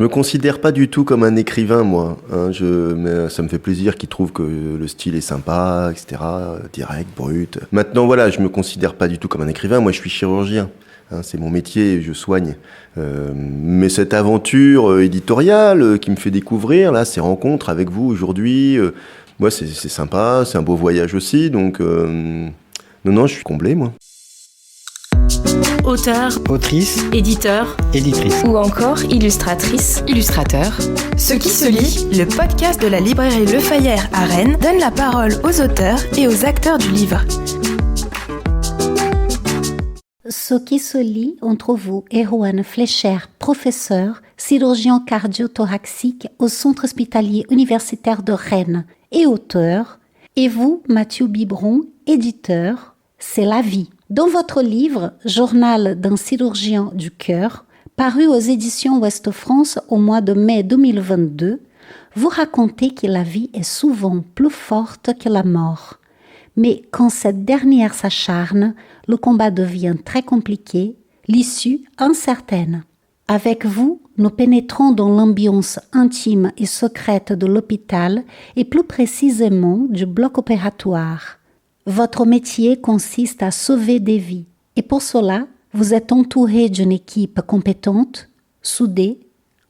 Je me considère pas du tout comme un écrivain, moi. Hein, mais ça me fait plaisir qu'ils trouvent que le style est sympa, etc. Direct, brut. Maintenant, voilà, je me considère pas du tout comme un écrivain. Moi, je suis chirurgien. Hein, c'est mon métier, je soigne. Mais cette aventure éditoriale qui me fait découvrir, là, ces rencontres avec vous aujourd'hui, moi, c'est sympa, c'est un beau voyage aussi. Donc, non, je suis comblé, moi. Auteur, autrice, éditeur, éditrice ou encore illustratrice, illustrateur. Ce qui se lit, le podcast de la librairie Le Fayère à Rennes donne la parole aux auteurs et aux acteurs du livre. Ce qui se lit, entre vous, Erwan Fleischer, professeur, chirurgien cardio-thoracique au Centre hospitalier universitaire de Rennes et auteur, et vous, Mathieu Biberon, éditeur, c'est la vie. Dans votre livre « Journal d'un chirurgien du cœur », paru aux éditions Ouest France au mois de mai 2022, vous racontez que la vie est souvent plus forte que la mort. Mais quand cette dernière s'acharne, le combat devient très compliqué, l'issue incertaine. Avec vous, nous pénétrons dans l'ambiance intime et secrète de l'hôpital et plus précisément du bloc opératoire. Votre métier consiste à sauver des vies et pour cela, vous êtes entouré d'une équipe compétente, soudée,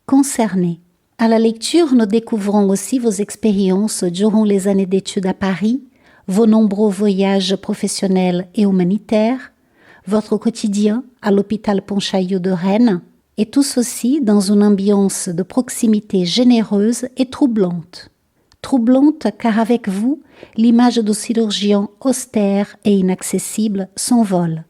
concernée. À la lecture, nous découvrons aussi vos expériences durant les années d'études à Paris, vos nombreux voyages professionnels et humanitaires, votre quotidien à l'hôpital Pontchaillou de Rennes, et tout ceci dans une ambiance de proximité généreuse et troublante. Troublante car avec vous, l'image du chirurgien austère et inaccessible s'envole,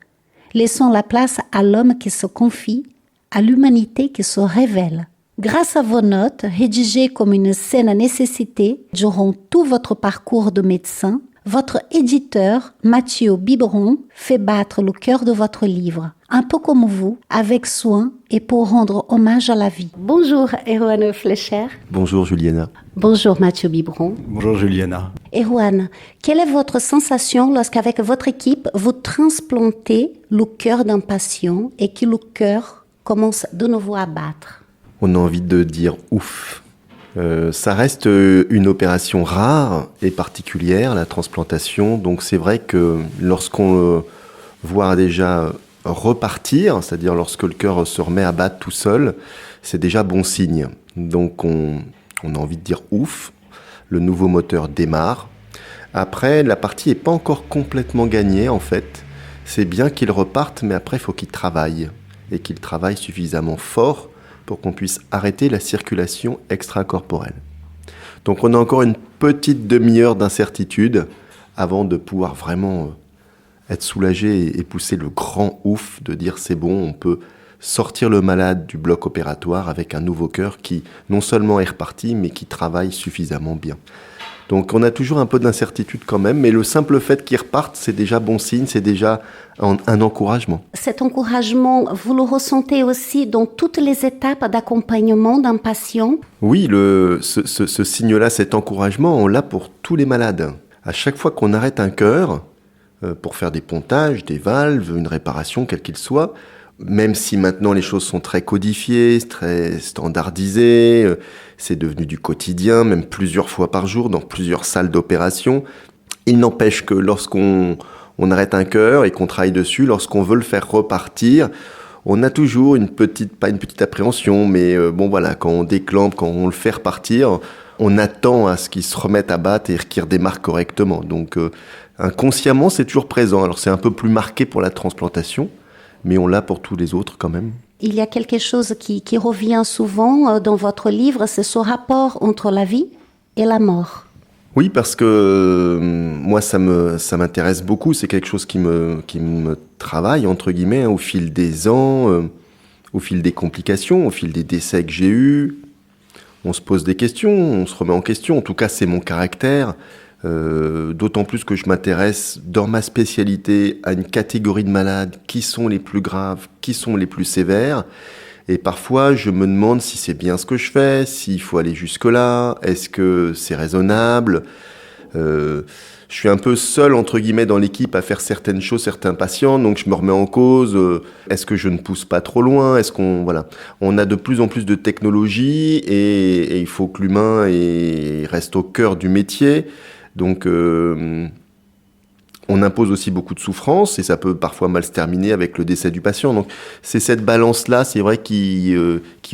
laissant la place à l'homme qui se confie, à l'humanité qui se révèle. Grâce à vos notes, rédigées comme une scène à nécessité durant tout votre parcours de médecin, votre éditeur, Mathieu Biberon, fait battre le cœur de votre livre, un peu comme vous, avec soin et pour rendre hommage à la vie. Bonjour, Erwan Fleischer. Bonjour, Juliana. Bonjour, Mathieu Biberon. Bonjour Juliana. Erwan, quelle est votre sensation lorsqu'avec votre équipe, vous transplantez le cœur d'un patient et que le cœur commence de nouveau à battre? On a envie de dire ouf. Ça reste une opération rare et particulière, la transplantation. Donc c'est vrai que lorsqu'on le voit déjà repartir, c'est-à-dire lorsque le cœur se remet à battre tout seul, c'est déjà bon signe. Donc on a envie de dire ouf, le nouveau moteur démarre. Après, la partie n'est pas encore complètement gagnée en fait. C'est bien qu'il reparte, mais après il faut qu'il travaille. Et qu'il travaille suffisamment fort pour qu'on puisse arrêter la circulation extracorporelle. Donc on a encore une petite demi-heure d'incertitude avant de pouvoir vraiment être soulagé et pousser le grand ouf de dire c'est bon, on peut sortir le malade du bloc opératoire avec un nouveau cœur qui non seulement est reparti mais qui travaille suffisamment bien. Donc on a toujours un peu d'incertitude quand même, mais le simple fait qu'il reparte, c'est déjà bon signe, c'est déjà un encouragement. Cet encouragement, vous le ressentez aussi dans toutes les étapes d'accompagnement d'un patient? Oui, ce signe-là, cet encouragement, on l'a pour tous les malades. À chaque fois qu'on arrête un cœur, pour faire des pontages, des valves, une réparation, quelle qu'il soit, même si maintenant les choses sont très codifiées, très standardisées, c'est devenu du quotidien, même plusieurs fois par jour, dans plusieurs salles d'opération, il n'empêche que lorsqu'on arrête un cœur et qu'on travaille dessus, lorsqu'on veut le faire repartir, on a toujours pas une petite appréhension, mais bon voilà, quand on déclampe, quand on le fait repartir, on attend à ce qu'il se remette à battre et qu'il redémarre correctement. Donc inconsciemment, c'est toujours présent. Alors c'est un peu plus marqué pour la transplantation, mais on l'a pour tous les autres quand même. Il y a quelque chose qui revient souvent dans votre livre, c'est ce rapport entre la vie et la mort. Oui, parce que moi, ça m'intéresse beaucoup. C'est quelque chose qui me travaille, entre guillemets, au fil des ans, au fil des complications, au fil des décès que j'ai eus. On se pose des questions, on se remet en question. En tout cas, c'est mon caractère. D'autant plus que je m'intéresse dans ma spécialité à une catégorie de malades qui sont les plus graves, qui sont les plus sévères. Et parfois, je me demande si c'est bien ce que je fais, s'il faut aller jusque-là, est-ce que c'est raisonnable ? Je suis un peu seul, entre guillemets, dans l'équipe à faire certaines choses, certains patients, donc je me remets en cause. Est-ce que je ne pousse pas trop loin? Est-ce qu'on, voilà. On a de plus en plus de technologies et il faut que l'humain reste au cœur du métier. Donc, on impose aussi beaucoup de souffrance et ça peut parfois mal se terminer avec le décès du patient. Donc, c'est cette balance-là, c'est vrai, qui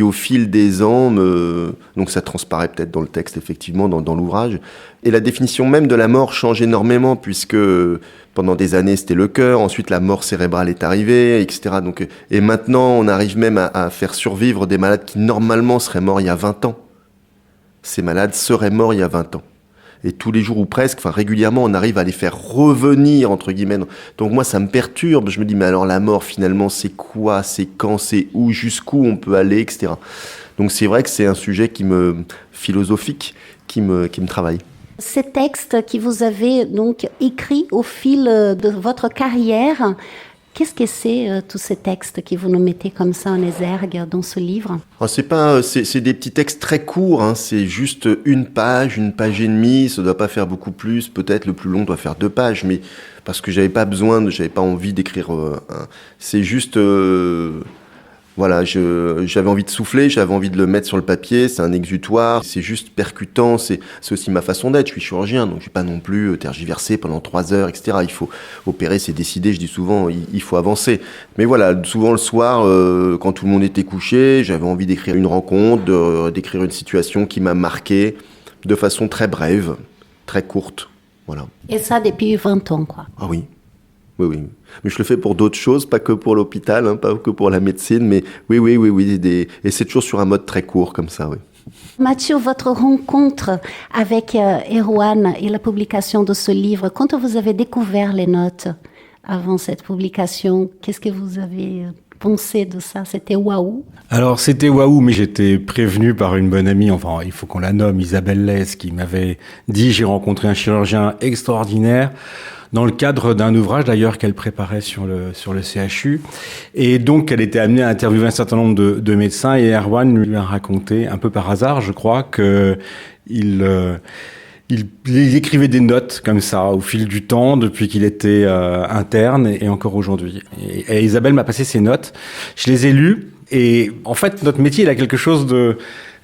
au fil des ans, donc ça transparaît peut-être dans le texte, effectivement, dans l'ouvrage. Et la définition même de la mort change énormément puisque pendant des années, c'était le cœur. Ensuite, la mort cérébrale est arrivée, etc. Donc, et maintenant, on arrive même à faire survivre des malades qui, normalement, seraient morts il y a 20 ans. Ces malades seraient morts il y a 20 ans. Et tous les jours ou presque, enfin régulièrement, on arrive à les faire revenir, entre guillemets. Donc moi, ça me perturbe. Je me dis, mais alors la mort, finalement, c'est quoi? C'est quand? C'est où? Jusqu'où on peut aller, etc. Donc c'est vrai que c'est un sujet philosophique qui me travaille. Ces textes que vous avez donc écrits au fil de votre carrière, qu'est-ce que c'est tous ces textes que vous nous mettez comme ça en exergue dans ce livre? C'est des petits textes très courts, hein. C'est juste une page et demie. Ça doit pas faire beaucoup plus. Peut-être le plus long doit faire 2 pages, mais parce que j'avais pas envie d'écrire. C'est juste. Voilà, j'avais envie de souffler, j'avais envie de le mettre sur le papier, c'est un exutoire, c'est juste percutant, c'est aussi ma façon d'être, je suis chirurgien, donc je vais pas non plus tergiverser pendant 3 heures, etc. Il faut opérer, c'est décidé, je dis souvent, il faut avancer. Mais voilà, souvent le soir, quand tout le monde était couché, j'avais envie d'écrire une rencontre, d'écrire une situation qui m'a marqué de façon très brève, très courte, voilà. Et ça depuis 20 ans, quoi. Ah oui. Oui. Mais je le fais pour d'autres choses, pas que pour l'hôpital, hein, pas que pour la médecine, mais oui. Et c'est toujours sur un mode très court, comme ça, oui. Mathieu, votre rencontre avec Erwan et la publication de ce livre, quand vous avez découvert les notes avant cette publication, qu'est-ce que vous avez pensé de ça? C'était waouh? Alors, c'était waouh, mais j'étais prévenu par une bonne amie, enfin, il faut qu'on la nomme, Isabelle Lès, qui m'avait dit, j'ai rencontré un chirurgien extraordinaire, dans le cadre d'un ouvrage d'ailleurs qu'elle préparait sur le CHU. Et donc, elle était amenée à interviewer un certain nombre de médecins et Erwan lui a raconté, un peu par hasard, je crois, que il écrivait des notes comme ça au fil du temps depuis qu'il était interne et encore aujourd'hui. Et Isabelle m'a passé ces notes. Je les ai lues et en fait, notre métier, il a quelque chose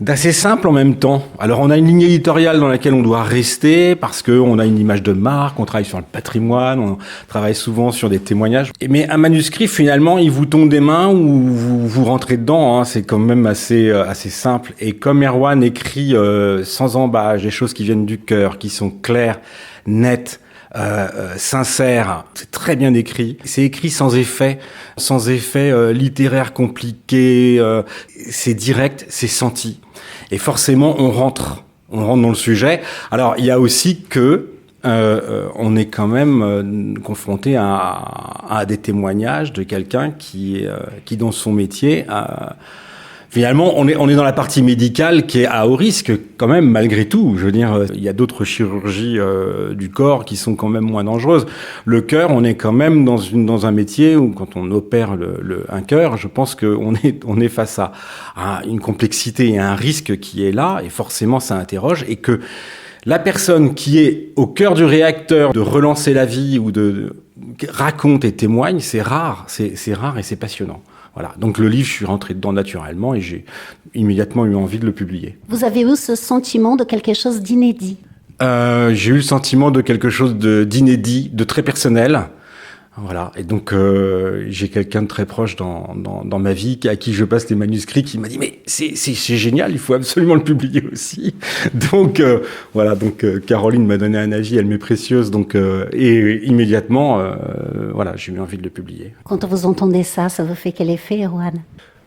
d'assez simple en même temps. Alors, on a une ligne éditoriale dans laquelle on doit rester parce qu'on a une image de marque, on travaille sur le patrimoine, on travaille souvent sur des témoignages. Mais un manuscrit, finalement, il vous tombe des mains ou vous rentrez dedans, hein. C'est quand même assez simple. Et comme Erwan écrit sans embâche, des choses qui viennent du cœur, qui sont claires, nettes, sincère, c'est très bien écrit. C'est écrit sans effet littéraire compliqué. C'est direct, c'est senti. Et forcément, on rentre dans le sujet. Alors, il y a aussi que on est quand même confronté à des témoignages de quelqu'un qui dans son métier finalement, on est dans la partie médicale qui est à haut risque quand même, malgré tout. Je veux dire, il y a d'autres chirurgies du corps qui sont quand même moins dangereuses. Le cœur, on est quand même dans un métier où quand on opère un cœur, je pense qu'on est face à une complexité et à un risque qui est là, et forcément ça interroge, et que la personne qui est au cœur du réacteur de relancer la vie ou de raconte et témoigne, c'est rare et c'est passionnant. Voilà. Donc le livre, je suis rentré dedans naturellement et j'ai immédiatement eu envie de le publier. Vous avez eu ce sentiment de quelque chose d'inédit? J'ai eu le sentiment de quelque chose d'inédit, de très personnel. Voilà. Et donc j'ai quelqu'un de très proche dans ma vie à qui je passe les manuscrits qui m'a dit mais c'est génial, il faut absolument le publier aussi. Donc voilà, donc Caroline m'a donné un avis, elle m'est précieuse, donc et immédiatement voilà, j'ai eu envie de le publier. Quand vous entendez ça vous fait quel effet, Erwan?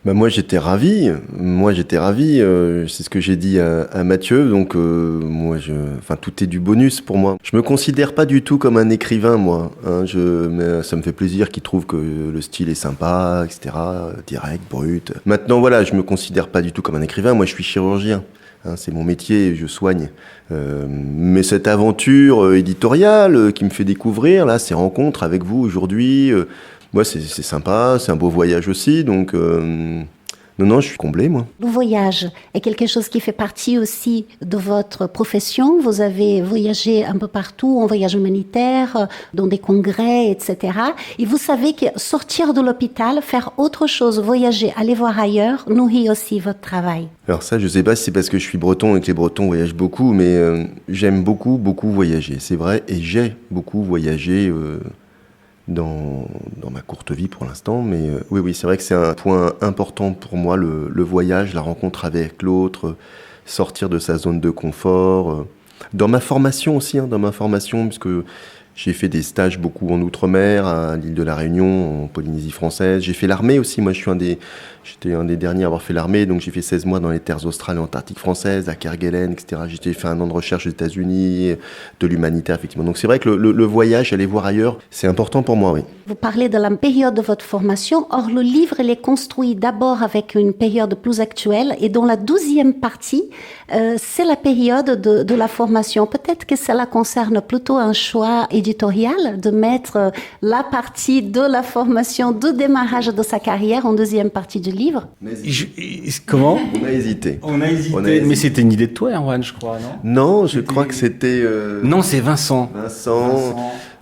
Bah moi j'étais ravi, c'est ce que j'ai dit à Mathieu, donc tout est du bonus pour moi. Je me considère pas du tout comme un écrivain moi, hein, mais ça me fait plaisir qu'il trouve que le style est sympa, etc., direct, brut. Maintenant voilà, je me considère pas du tout comme un écrivain, moi je suis chirurgien. Hein, c'est mon métier, je soigne. Mais cette aventure éditoriale qui me fait découvrir, là, ces rencontres avec vous aujourd'hui, moi, c'est sympa, c'est un beau voyage aussi. Donc, Non, je suis comblé, moi. Le voyage est quelque chose qui fait partie aussi de votre profession. Vous avez voyagé un peu partout, en voyage humanitaire, dans des congrès, etc. Et vous savez que sortir de l'hôpital, faire autre chose, voyager, aller voir ailleurs, nourrit aussi votre travail. Alors ça, je sais pas si c'est parce que je suis breton et que les Bretons voyagent beaucoup, mais j'aime beaucoup voyager, c'est vrai, et j'ai beaucoup voyagé dans ma courte vie pour l'instant, mais oui, c'est vrai que c'est un point important pour moi, le voyage, la rencontre avec l'autre, sortir de sa zone de confort. Dans ma formation aussi, parce que j'ai fait des stages beaucoup en Outre-mer, à l'île de la Réunion, en Polynésie française. J'ai fait l'armée aussi, moi j'étais un des derniers à avoir fait l'armée, donc j'ai fait 16 mois dans les terres australes et antarctiques françaises, à Kerguelen, etc. J'ai fait un an de recherche aux États-Unis, de l'humanitaire, effectivement. Donc c'est vrai que le voyage, aller voir ailleurs, c'est important pour moi, oui. Vous parlez de la période de votre formation. Or, le livre, il est construit d'abord avec une période plus actuelle et dans la 12e partie, c'est la période de la formation. Peut-être que cela concerne plutôt un choix éditorial de mettre la partie de la formation, de démarrage de sa carrière en deuxième partie du livre. Comment ? On a hésité. On a hésité. Mais c'était une idée de toi, Erwan, je crois, non ? Non, je crois que c'était... Non, c'est Vincent.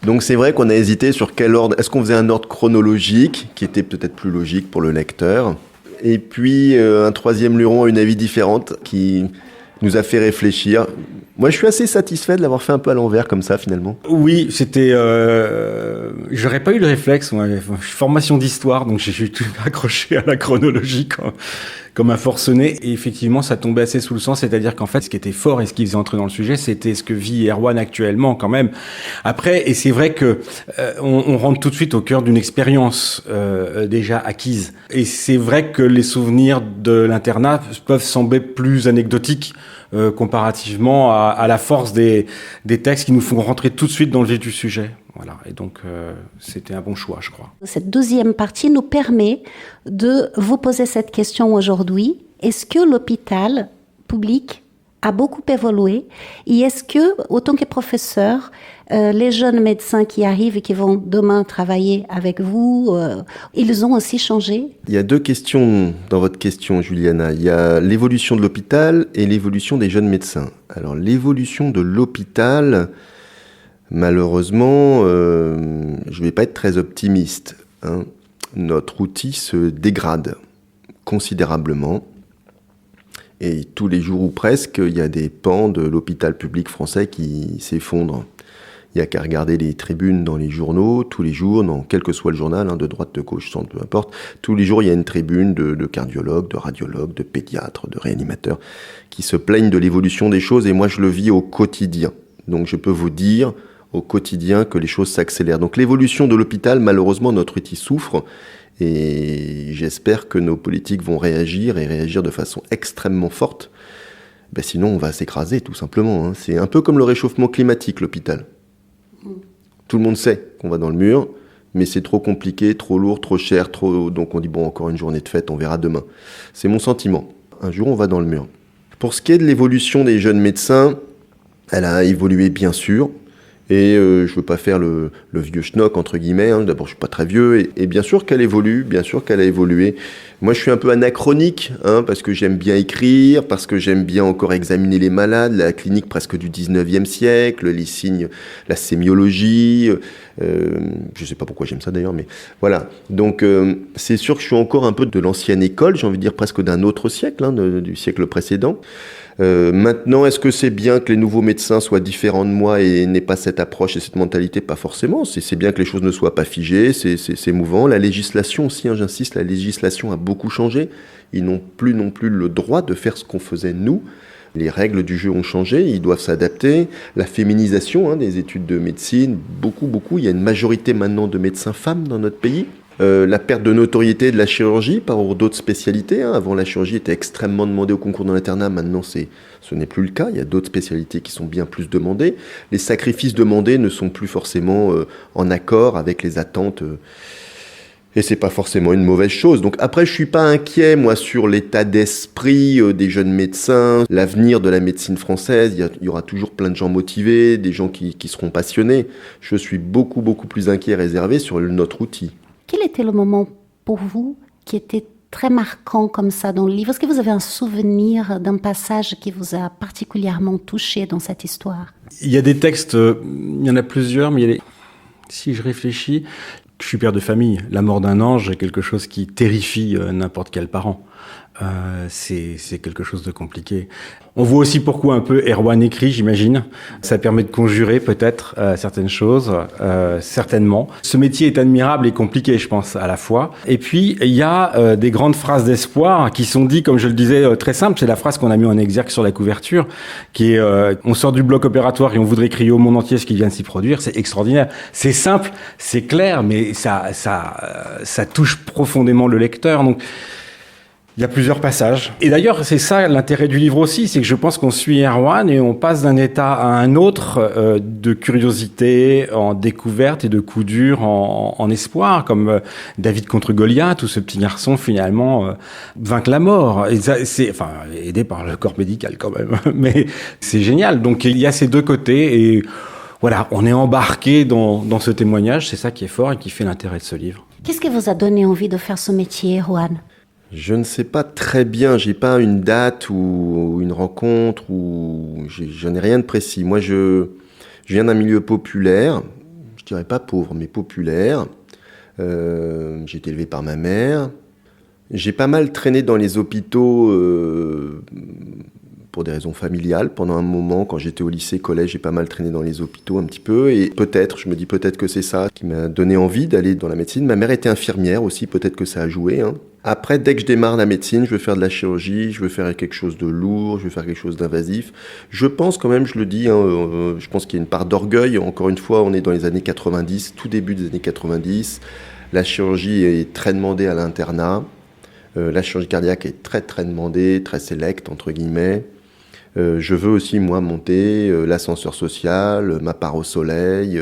Donc c'est vrai qu'on a hésité sur quel ordre. Est-ce qu'on faisait un ordre chronologique, qui était peut-être plus logique pour le lecteur, et puis un troisième luron a une avis différente qui nous a fait réfléchir. Moi, je suis assez satisfait de l'avoir fait un peu à l'envers comme ça, finalement. Oui, c'était... J'aurais pas eu le réflexe. Moi. Je suis formation d'histoire, donc j'ai tout accroché à la chronologie comme un forcené. Et effectivement, ça tombait assez sous le sens. C'est-à-dire qu'en fait, ce qui était fort et ce qui faisait entrer dans le sujet, c'était ce que vit Erwan actuellement, quand même. Après, et c'est vrai que on rentre tout de suite au cœur d'une expérience déjà acquise. Et c'est vrai que les souvenirs de l'internat peuvent sembler plus anecdotiques comparativement à la force des textes qui nous font rentrer tout de suite dans le vif du sujet. Voilà. Et donc, c'était un bon choix, je crois. Cette deuxième partie nous permet de vous poser cette question aujourd'hui. Est-ce que l'hôpital public a beaucoup évolué? Et est-ce que, autant que professeur, les jeunes médecins qui arrivent et qui vont demain travailler avec vous, ils ont aussi changé? Il y a deux questions dans votre question, Juliana. Il y a l'évolution de l'hôpital et l'évolution des jeunes médecins. Alors, l'évolution de l'hôpital, malheureusement, je ne vais pas être très optimiste. Notre outil se dégrade considérablement. Et tous les jours ou presque, il y a des pans de l'hôpital public français qui s'effondrent. Il n'y a qu'à regarder les tribunes dans les journaux, tous les jours, quel que soit le journal, de droite, de gauche, centre, peu importe. Tous les jours, il y a une tribune de cardiologues, de radiologues, de pédiatres, de réanimateurs qui se plaignent de l'évolution des choses et moi, je le vis au quotidien. Donc, je peux vous dire au quotidien que les choses s'accélèrent. Donc, l'évolution de l'hôpital, malheureusement, notre outil souffre et j'espère que nos politiques vont réagir et réagir de façon extrêmement forte. Sinon, on va s'écraser, tout simplement. C'est un peu comme le réchauffement climatique, l'hôpital. Tout le monde sait qu'on va dans le mur, mais c'est trop compliqué, trop lourd, trop cher, donc on dit encore une journée de fête, on verra demain. C'est mon sentiment. Un jour, on va dans le mur. Pour ce qui est de l'évolution des jeunes médecins, elle a évolué bien sûr, et je veux pas faire le vieux schnock entre guillemets. D'abord, je suis pas très vieux, et bien sûr qu'elle évolue, bien sûr qu'elle a évolué. Moi, je suis un peu anachronique, parce que j'aime bien écrire, parce que j'aime bien encore examiner les malades, la clinique presque du 19e siècle, les signes, la sémiologie. Je sais pas pourquoi j'aime ça d'ailleurs, mais voilà. Donc, c'est sûr que je suis encore un peu de l'ancienne école, j'ai envie de dire presque d'un autre siècle, du siècle précédent. Maintenant, est-ce que c'est bien que les nouveaux médecins soient différents de moi et n'aient pas cette approche et cette mentalité? Pas forcément. C'est bien que les choses ne soient pas figées, c'est mouvant. La législation aussi, j'insiste, la législation a beaucoup changé. Ils n'ont plus non plus le droit de faire ce qu'on faisait nous. Les règles du jeu ont changé, ils doivent s'adapter. La féminisation des études de médecine, beaucoup. Il y a une majorité maintenant de médecins femmes dans notre pays. La perte de notoriété de la chirurgie par d'autres spécialités. Avant, la chirurgie était extrêmement demandée au concours dans l'internat. Maintenant, ce n'est plus le cas. Il y a d'autres spécialités qui sont bien plus demandées. Les sacrifices demandés ne sont plus forcément en accord avec les attentes. Et c'est pas forcément une mauvaise chose. Donc après, je suis pas inquiet, moi, sur l'état d'esprit des jeunes médecins, l'avenir de la médecine française. Il y aura toujours plein de gens motivés, des gens qui seront passionnés. Je suis beaucoup plus inquiet et réservé sur notre outil. Quel était le moment pour vous qui était très marquant comme ça dans le livre? Est-ce que vous avez un souvenir d'un passage qui vous a particulièrement touché dans cette histoire? Il y a des textes, il y en a plusieurs, mais si je réfléchis, je suis père de famille. La mort d'un ange est quelque chose qui terrifie n'importe quel parent. C'est quelque chose de compliqué. On voit aussi pourquoi un peu Erwan écrit, j'imagine. Ça permet de conjurer peut-être certaines choses, certainement. Ce métier est admirable et compliqué, je pense, à la fois. Et puis, il y a des grandes phrases d'espoir qui sont dites, comme je le disais, très simples. C'est la phrase qu'on a mis en exergue sur la couverture, qui est on sort du bloc opératoire et on voudrait crier au monde entier ce qui vient de s'y produire. C'est extraordinaire. C'est simple, c'est clair, mais ça touche profondément le lecteur. Donc, il y a plusieurs passages. Et d'ailleurs, c'est ça l'intérêt du livre aussi, c'est que je pense qu'on suit Erwan et on passe d'un état à un autre de curiosité, en découverte et de coup dur en espoir, comme David contre Goliath, où ce petit garçon finalement vainque la mort. Et ça, aidé par le corps médical quand même, mais c'est génial. Donc il y a ces deux côtés et voilà, on est embarqué dans ce témoignage, c'est ça qui est fort et qui fait l'intérêt de ce livre. Qu'est-ce qui vous a donné envie de faire ce métier, Erwan? Je ne sais pas très bien, j'ai pas une date ou une rencontre, ou je n'ai rien de précis. Moi, je viens d'un milieu populaire, je dirais pas pauvre, mais populaire. J'ai été élevé par ma mère. J'ai pas mal traîné dans les hôpitaux pour des raisons familiales. Pendant un moment, quand j'étais au lycée, collège, j'ai pas mal traîné dans les hôpitaux un petit peu. Et je me dis peut-être que c'est ça qui m'a donné envie d'aller dans la médecine. Ma mère était infirmière aussi, peut-être que ça a joué, hein. Après, dès que je démarre la médecine, je veux faire de la chirurgie, je veux faire quelque chose de lourd, je veux faire quelque chose d'invasif. Je pense quand même, je le dis, hein, je pense qu'il y a une part d'orgueil. Encore une fois, on est dans les années 90, tout début des années 90. La chirurgie est très demandée à l'internat. La chirurgie cardiaque est très très demandée, très sélecte, entre guillemets. Je veux aussi, moi, monter l'ascenseur social, ma part au soleil.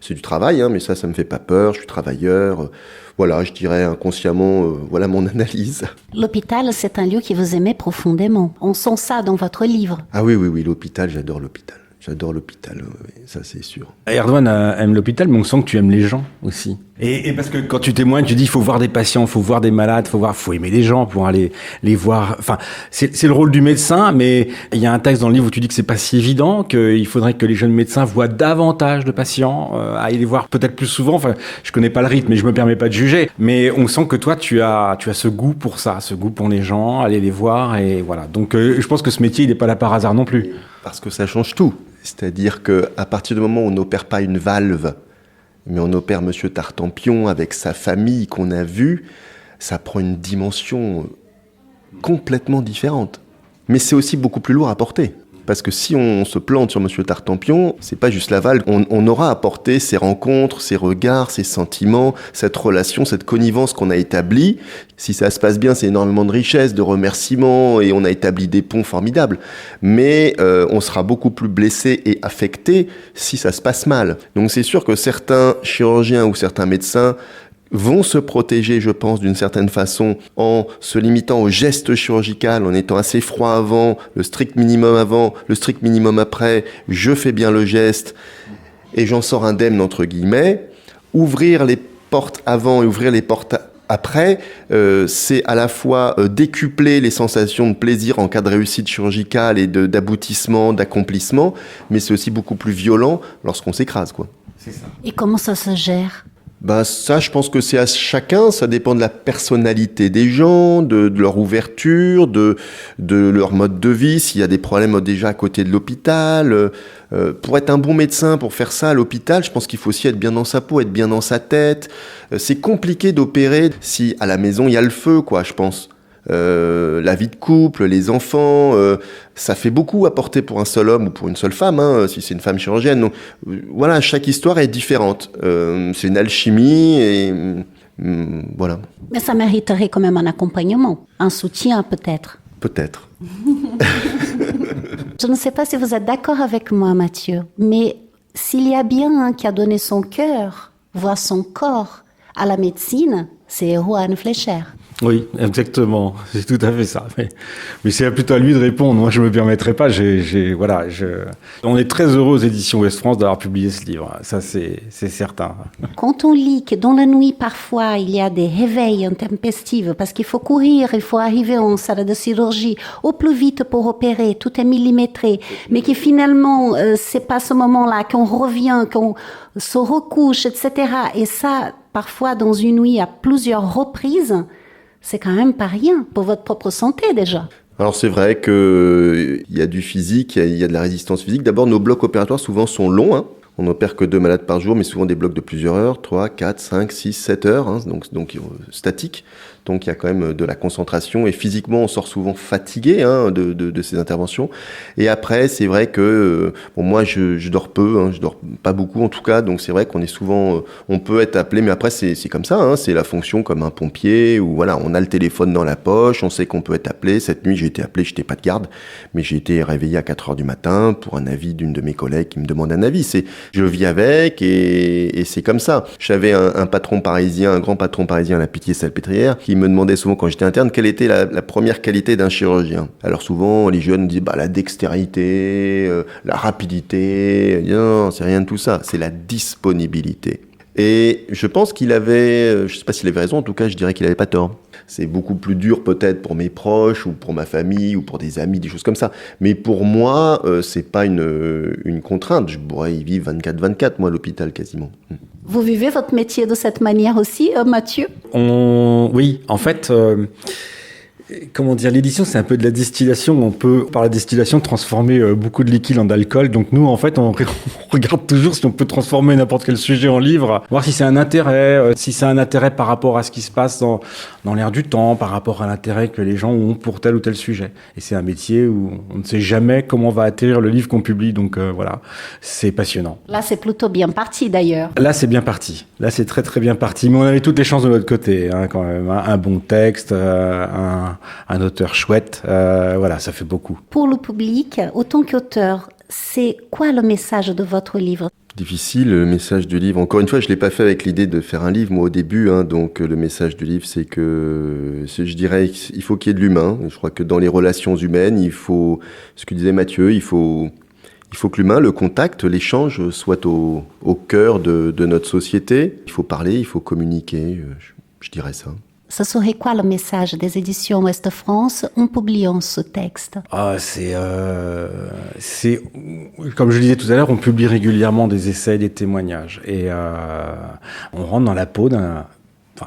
C'est du travail, hein, mais ça me fait pas peur, je suis travailleur. Voilà, je dirais inconsciemment, voilà mon analyse. L'hôpital, c'est un lieu qui vous aimait profondément. On sent ça dans votre livre. Ah oui, l'hôpital, j'adore l'hôpital. J'adore l'hôpital, oui, ça c'est sûr. Erwan aime l'hôpital, mais on sent que tu aimes les gens aussi. Et parce que quand tu témoignes, tu dis il faut voir des patients, il faut voir des malades, faut aimer les gens pour aller les voir. Enfin, c'est le rôle du médecin, mais il y a un texte dans le livre où tu dis que c'est pas si évident, qu'il faudrait que les jeunes médecins voient davantage de patients, aillent les voir peut-être plus souvent. Enfin, je connais pas le rythme, mais je me permets pas de juger. Mais on sent que toi, tu as ce goût pour ça, ce goût pour les gens, aller les voir et voilà. Donc, je pense que ce métier, il n'est pas là par hasard non plus. Parce que ça change tout. C'est-à-dire qu'à partir du moment où on n'opère pas une valve, mais on opère Monsieur Tartampion avec sa famille qu'on a vue, ça prend une dimension complètement différente. Mais c'est aussi beaucoup plus lourd à porter. Parce que si on se plante sur Monsieur Tartampion, c'est pas juste la valve. On aura apporté ces rencontres, ces regards, ces sentiments, cette relation, cette connivence qu'on a établie. Si ça se passe bien, c'est énormément de richesse, de remerciements, et on a établi des ponts formidables. Mais on sera beaucoup plus blessé et affecté si ça se passe mal. Donc c'est sûr que certains chirurgiens ou certains médecins vont se protéger, je pense, d'une certaine façon, en se limitant au geste chirurgical, en étant assez froid avant, le strict minimum après, je fais bien le geste et j'en sors indemne, entre guillemets. Ouvrir les portes avant et ouvrir les portes après, c'est à la fois décupler les sensations de plaisir en cas de réussite chirurgicale et d'aboutissement, d'accomplissement, mais c'est aussi beaucoup plus violent lorsqu'on s'écrase, quoi. C'est ça. Et comment ça se gère ? Ça, je pense que c'est à chacun, ça dépend de la personnalité des gens, de leur ouverture, de leur mode de vie, s'il y a des problèmes déjà à côté de l'hôpital. Pour être un bon médecin, pour faire ça à l'hôpital, je pense qu'il faut aussi être bien dans sa peau, être bien dans sa tête. C'est compliqué d'opérer si à la maison il y a le feu, quoi, je pense. La vie de couple, les enfants, ça fait beaucoup à porter pour un seul homme ou pour une seule femme, hein, si c'est une femme chirurgienne. Donc voilà, chaque histoire est différente. C'est une alchimie et voilà. Mais ça mériterait quand même un accompagnement, un soutien peut-être. Peut-être. Je ne sais pas si vous êtes d'accord avec moi, Mathieu, mais s'il y a bien un qui a donné son cœur, voire son corps à la médecine, c'est Erwan Fleischer. Oui, exactement. C'est tout à fait ça. Mais c'est plutôt à lui de répondre. Moi, je me permettrai pas. On est très heureux aux éditions Ouest France d'avoir publié ce livre. Ça, c'est certain. Quand on lit que dans la nuit, parfois, il y a des réveils intempestifs parce qu'il faut courir, il faut arriver en salle de chirurgie au plus vite pour opérer, tout est millimétré, mais que finalement, c'est pas ce moment-là qu'on revient, qu'on se recouche, etc. Et ça, parfois, dans une nuit à plusieurs reprises, c'est quand même pas rien pour votre propre santé déjà. Alors c'est vrai qu'il y a du physique, il y a de la résistance physique. D'abord, nos blocs opératoires souvent sont longs. Hein. On n'opère que 2 malades par jour, mais souvent des blocs de plusieurs heures, 3, 4, 5, 6, 7 heures, hein, donc statiques. Donc il y a quand même de la concentration et physiquement on sort souvent fatigué hein, de ces interventions. Et après c'est vrai que moi je dors peu, hein, je dors pas beaucoup en tout cas, donc c'est vrai qu'on est souvent, on peut être appelé, mais après c'est comme ça, hein, c'est la fonction comme un pompier où voilà on a le téléphone dans la poche, on sait qu'on peut être appelé. Cette nuit j'ai été appelé, j'étais pas de garde, mais j'ai été réveillé à 4 heures du matin pour un avis d'une de mes collègues qui me demande un avis. Je vis avec et c'est comme ça. J'avais un patron parisien, un grand patron parisien à la Pitié-Salpêtrière qui me demandait souvent quand j'étais interne quelle était la première qualité d'un chirurgien. Alors souvent les jeunes disent la dextérité, la rapidité. Non, c'est rien de tout ça, c'est la disponibilité. Et je pense qu'il avait, je sais pas s'il avait raison, en tout cas je dirais qu'il avait pas tort. C'est beaucoup plus dur peut-être pour mes proches ou pour ma famille ou pour des amis, des choses comme ça. Mais pour moi, c'est pas une contrainte. Je pourrais y vivre 24/24, moi, à l'hôpital quasiment. Vous vivez votre métier de cette manière aussi, Mathieu ? Oui, en fait... Comment dire, l'édition, c'est un peu de la distillation. On peut, par la distillation, transformer beaucoup de liquide en alcool. Donc nous, en fait, on regarde toujours si on peut transformer n'importe quel sujet en livre, voir si c'est un intérêt par rapport à ce qui se passe dans l'air du temps, par rapport à l'intérêt que les gens ont pour tel ou tel sujet. Et c'est un métier où on ne sait jamais comment va atterrir le livre qu'on publie. Donc voilà, c'est passionnant. Là, c'est plutôt bien parti d'ailleurs. Là, c'est bien parti. Là, c'est très très bien parti. Mais on avait toutes les chances de notre côté, hein, quand même. Hein. Un bon texte, un auteur chouette, voilà, ça fait beaucoup. Pour le public, autant qu'auteur, c'est quoi le message de votre livre ? Difficile, le message du livre. Encore une fois, je ne l'ai pas fait avec l'idée de faire un livre, moi, au début. Hein, donc, le message du livre, c'est que, je dirais, il faut qu'il y ait de l'humain. Je crois que dans les relations humaines, il faut, ce que disait Mathieu, il faut que l'humain, le contact, l'échange soit au cœur de notre société. Il faut parler, il faut communiquer, je dirais ça. Ce serait quoi le message des éditions Ouest France en publiant ce texte ? C'est comme je le disais tout à l'heure, on publie régulièrement des essais, des témoignages, et on rentre dans la peau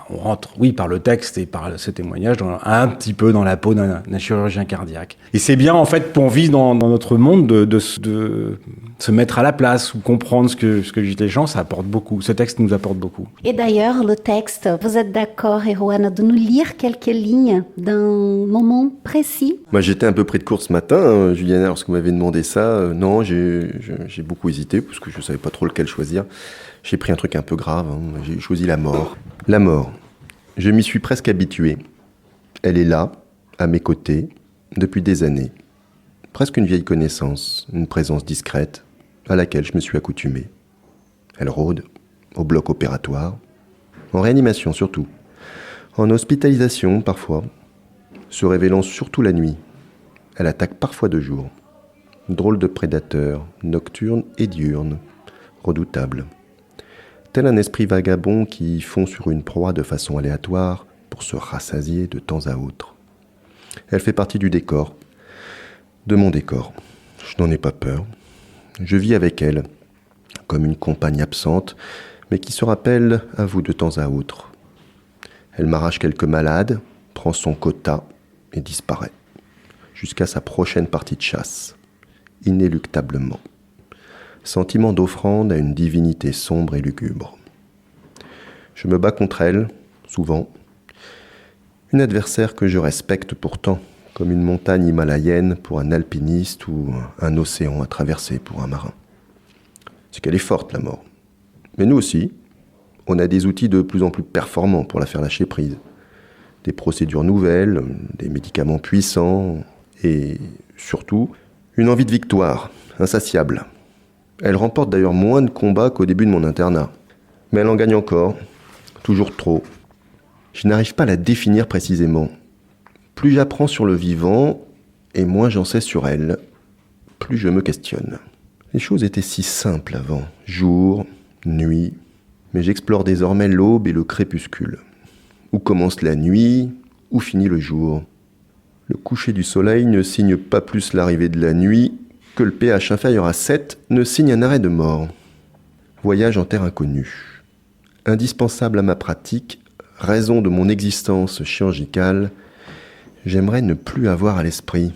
on rentre, oui, par le texte et par ce témoignage, un petit peu dans la peau d'un chirurgien cardiaque. Et c'est bien, en fait, pour vivre dans notre monde, de se mettre à la place ou comprendre ce que vivent les gens, ça apporte beaucoup. Ce texte nous apporte beaucoup. Et d'ailleurs, le texte, vous êtes d'accord, Erwan, de nous lire quelques lignes d'un moment précis ? Moi, j'étais un peu pris de court ce matin, hein, Juliana, lorsque vous m'avez demandé ça. Non, j'ai beaucoup hésité, parce que je ne savais pas trop lequel choisir. J'ai pris un truc un peu grave, hein. J'ai choisi la mort. La mort, je m'y suis presque habitué. Elle est là, à mes côtés, depuis des années. Presque une vieille connaissance, une présence discrète, à laquelle je me suis accoutumé. Elle rôde, au bloc opératoire, en réanimation surtout, en hospitalisation parfois, se révélant surtout la nuit. Elle attaque parfois de jour. Drôle de prédateur, nocturne et diurne, redoutable. Tel un esprit vagabond qui fond sur une proie de façon aléatoire pour se rassasier de temps à autre. Elle fait partie du décor, de mon décor. Je n'en ai pas peur. Je vis avec elle, comme une compagne absente, mais qui se rappelle à vous de temps à autre. Elle m'arrache quelques malades, prend son quota et disparaît, jusqu'à sa prochaine partie de chasse, inéluctablement. Sentiment d'offrande à une divinité sombre et lugubre. Je me bats contre elle, souvent. Une adversaire que je respecte pourtant, comme une montagne himalayenne pour un alpiniste ou un océan à traverser pour un marin. C'est qu'elle est forte, la mort. Mais nous aussi, on a des outils de plus en plus performants pour la faire lâcher prise. Des procédures nouvelles, des médicaments puissants et surtout, une envie de victoire, insatiable. Elle remporte d'ailleurs moins de combats qu'au début de mon internat. Mais elle en gagne encore, toujours trop. Je n'arrive pas à la définir précisément. Plus j'apprends sur le vivant, et moins j'en sais sur elle, plus je me questionne. Les choses étaient si simples avant, jour, nuit, mais j'explore désormais l'aube et le crépuscule. Où commence la nuit, où finit le jour. Le coucher du soleil ne signe pas plus l'arrivée de la nuit que le pH inférieur à 7 ne signe un arrêt de mort. Voyage en terre inconnue. Indispensable à ma pratique, raison de mon existence chirurgicale, j'aimerais ne plus avoir à l'esprit.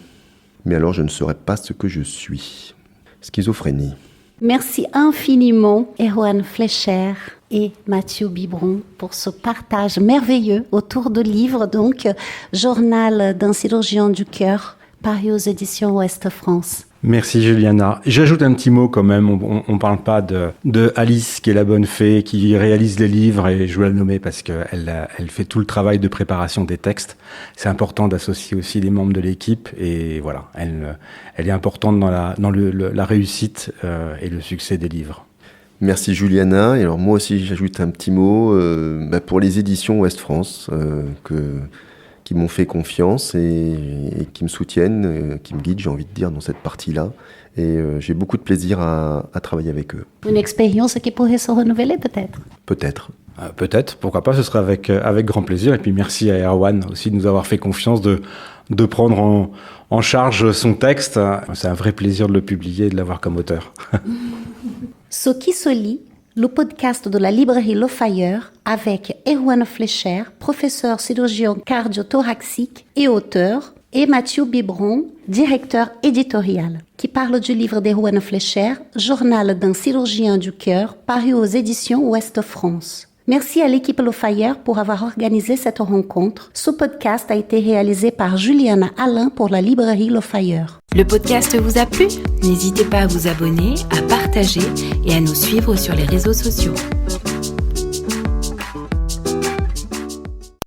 Mais alors je ne serais pas ce que je suis. Schizophrénie. Merci infiniment, Erwan Fleischer et Mathieu Biberon, pour ce partage merveilleux autour du livre, donc, Journal d'un chirurgien du cœur, paru aux éditions Ouest France. Merci Juliana. J'ajoute un petit mot quand même, on parle pas de Alice qui est la bonne fée, qui réalise les livres, et je veux la nommer parce qu'elle fait tout le travail de préparation des textes. C'est important d'associer aussi les membres de l'équipe, et voilà, elle est importante dans la réussite et le succès des livres. Merci Juliana, et alors moi aussi j'ajoute un petit mot pour les éditions Ouest France, qui m'ont fait confiance et qui me soutiennent, qui me guident, j'ai envie de dire, dans cette partie-là. Et j'ai beaucoup de plaisir à travailler avec eux. Une expérience qui pourrait se renouveler peut-être. Peut-être, pourquoi pas, ce sera avec grand plaisir. Et puis merci à Erwan aussi de nous avoir fait confiance, de prendre en charge son texte. C'est un vrai plaisir de le publier et de l'avoir comme auteur. Ce qui se lit, le podcast de la librairie Le Fayeur avec Erwan Fleischer, professeur chirurgien cardio-thoracique et auteur, et Mathieu Biberon, directeur éditorial, qui parle du livre d'Erwan Fleischer, Journal d'un chirurgien du cœur, paru aux éditions Ouest France. Merci à l'équipe Le Fayeur pour avoir organisé cette rencontre. Ce podcast a été réalisé par Juliana Alain pour la librairie Le Fayeur. Le podcast vous a plu ? N'hésitez pas à vous abonner, à partager et à nous suivre sur les réseaux sociaux.